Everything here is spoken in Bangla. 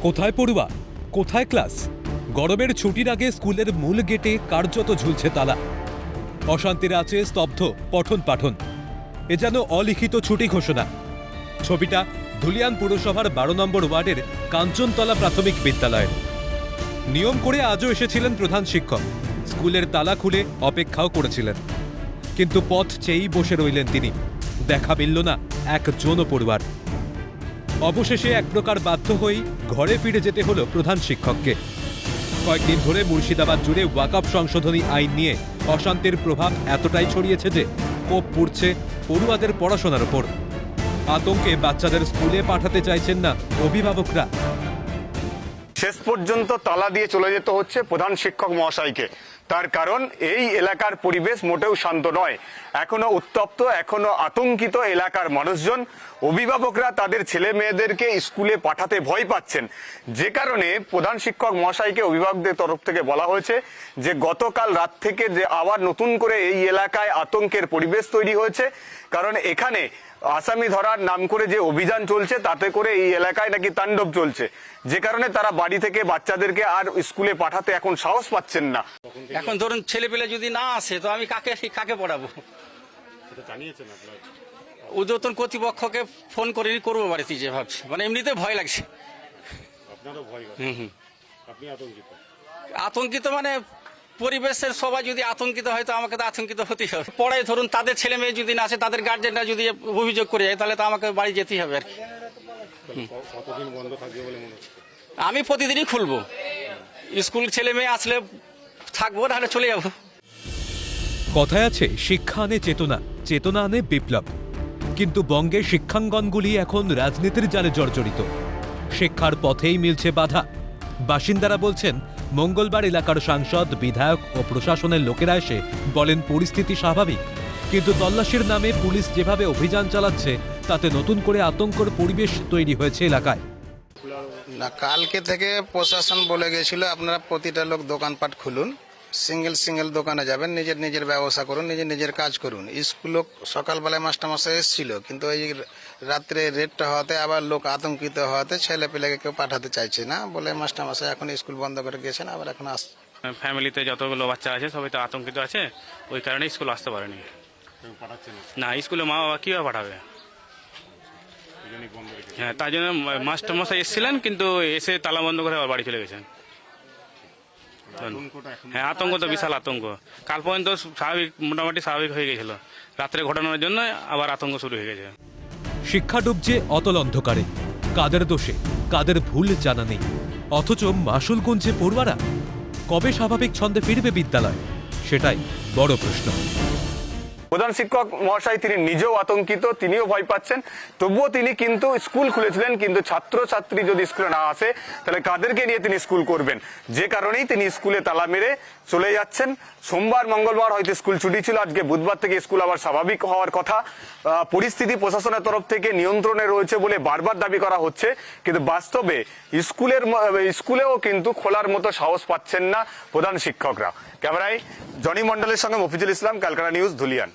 কোথায় পড়ুয়া, কোথায় ক্লাস? গরমের ছুটির আগে স্কুলের মূল গেটে কার্যত ঝুলছে তালা। অশান্তির আছে স্তব্ধ পঠন পাঠন। এ যেন অলিখিত ছুটি ঘোষণা। ছবিটা ধুলিয়ান পুরসভার 12 নম্বর ওয়ার্ডের কাঞ্চনতলা প্রাথমিক বিদ্যালয়ের। নিয়ম করে আজও এসেছিলেন প্রধান শিক্ষক। স্কুলের তালা খুলে অপেক্ষাও করেছিলেন, কিন্তু পথ চেয়েই বসে রইলেন তিনি। দেখা মিলল না একজনও পড়ুয়ার। অবশেষে এক প্রকার বাধ্য হয়েই ঘরে ফিরে যেতে হলো প্রধান শিক্ষককে। কয়েকদিন ধরে মুর্শিদাবাদ জুড়ে ওয়াকফ সংশোধনী আইন নিয়ে অশান্তির প্রভাব এতটাই ছড়িয়েছে যে কোপ পড়ছে পড়ুয়াদের পড়াশোনার ওপর। আতঙ্কে বাচ্চাদের স্কুলে পাঠাতে চাইছেন না অভিভাবকরা। শেষ পর্যন্ত তালা দিয়ে চলে যেতে হচ্ছে প্রধান শিক্ষক মহাশয়কে। তার কারণ এই এলাকার পরিবেশ মোটেও শান্ত নয়, এখনো উত্তপ্ত, এখনো আতঙ্কিত এলাকার মানুষজন। অভিভাবকরা তাদের ছেলে মেয়েদেরকে স্কুলে পাঠাতে ভয় পাচ্ছেন, যে কারণে প্রধান শিক্ষক মহাশয়কে অভিভাবকদের তরফ থেকে বলা হয়েছে যে গতকাল রাত থেকে যে আবার নতুন করে এই এলাকায় আতঙ্কের পরিবেশ তৈরি হয়েছে। কারণ এখানে আসামি ধরার নাম করে যে অভিযান চলছে, তাতে করে এই এলাকায় নাকি তাণ্ডব চলছে, যে কারণে তারা বাড়ি থেকে বাচ্চাদেরকে আর স্কুলে পাঠাতে এখন সাহস পাচ্ছেন না। এখন ধরুন ছেলে পেলে যদি না আসে তো আমি কাকে পড়াবো? উদ্যোতন কর্তৃপক্ষকে ফোন করে করবো বাড়িতে, যে ভাবছি মানে এমনিতে ভয় লাগছে। আতঙ্কিত মানে পরিবেশের সবাই যদি আতঙ্কিত হয় তো আমাকে তো আতঙ্কিত হতেই হবে। পড়ায় ধরুন তাদের ছেলে মেয়ে যদি না আসে, তাদের গার্জেনরা যদি অভিযোগ করে যায়, তাহলে তো আমাকে বাড়ি যেতেই হবে আর কি। আমি প্রতিদিনই খুলবো, স্কুল ছেলে মেয়ে আসলে থাকবো, নাহলে চলে যাবো। কথায় আছে শিক্ষা আনে চেতনা, চেতনা আনে বিপ্লব। কিন্তু বঙ্গের শিক্ষাঙ্গনগুলি এখন রাজনীতির জালে জর্জরিত। শিক্ষার পথেই মিলছে বাধা। বাসিন্দারা বলছেন, মঙ্গলবার এলাকার সাংসদ, বিধায়ক ও প্রশাসনের লোকেরা এসে বলেন পরিস্থিতি স্বাভাবিক, কিন্তু তল্লাশির নামে পুলিশ যেভাবে অভিযান চালাচ্ছে তাতে নতুন করে আতঙ্কের পরিবেশ তৈরি হয়েছে এলাকায়। না, কালকে থেকে প্রশাসন বলে গেছিল আপনারা প্রতিটা লোক দোকানপাট খুলুন, সিঙ্গেল দোকানে যাবেন, নিজের ব্যবসা করুন, নিজের কাজ করুন। স্কুলও সকালবেলায় মাস্টারমশাই এসেছিল, কিন্তু এই রাত্রে রেটটা হওয়াতে আবার লোক আতঙ্কিত হওয়াতে ছেলে পেলেকে কেউ পাঠাতে চাইছে না বলে মাস্টারমশাই এখন স্কুল বন্ধ করে গেছেন, আবার এখন আসছে। ফ্যামিলিতে যতগুলো বাচ্চা আছে সবাই তো আতঙ্কিত আছে, ওই কারণে স্কুল আসতে পারেনি। না, স্কুলে মা বাবা কিভাবে পাঠাবে? হ্যাঁ, তার জন্য মাস্টারমশাই এসেছিলেন, কিন্তু এসে তালা বন্ধ করে আবার বাড়ি চলে গেছেন। হ্যাঁ, আতঙ্ক তো বিশাল আতঙ্ক। কাল পর্যন্ত মোটামুটি স্বাভাবিক হয়ে গেছিল, রাত্রে ঘটানোর জন্য আবার আতঙ্ক শুরু হয়ে গেছে। শিক্ষা ডুবছে অতল অন্ধকারে। কাদের দোষে, কাদের ভুল জানা নেই, অথচ মাসুল গুনছে পড়ুয়ারা। কবে স্বাভাবিক ছন্দে ফিরবে বিদ্যালয়, সেটাই বড় প্রশ্ন। প্রধান শিক্ষক মহাশয় তিনি নিজেও আতঙ্কিত, তিনিও ভয় পাচ্ছেন, তবুও তিনি কিন্তু স্কুল খুলেছিলেন। কিন্তু ছাত্রছাত্রী যদি স্কুলে না আসে তাহলে কাদেরকে নিয়ে তিনি স্কুল করবেন, যে কারণেই তিনি স্কুলে তালা মেরে চলে যাচ্ছেন। সোমবার মঙ্গলবার হয়তো স্কুল ছুটি ছিল, আজকে বুধবার থেকে স্কুল আবার স্বাভাবিক হওয়ার কথা। পরিস্থিতি প্রশাসনের তরফ থেকে নিয়ন্ত্রণে রয়েছে বলে বারবার দাবি করা হচ্ছে, কিন্তু বাস্তবে স্কুলেও কিন্তু খোলার মতো সাহস পাচ্ছেন না প্রধান শিক্ষকরা। ক্যামেরায় জনি মন্ডলের সঙ্গে মফিজুল ইসলাম, ক্যালকাটা নিউজ, ধুলিয়ান।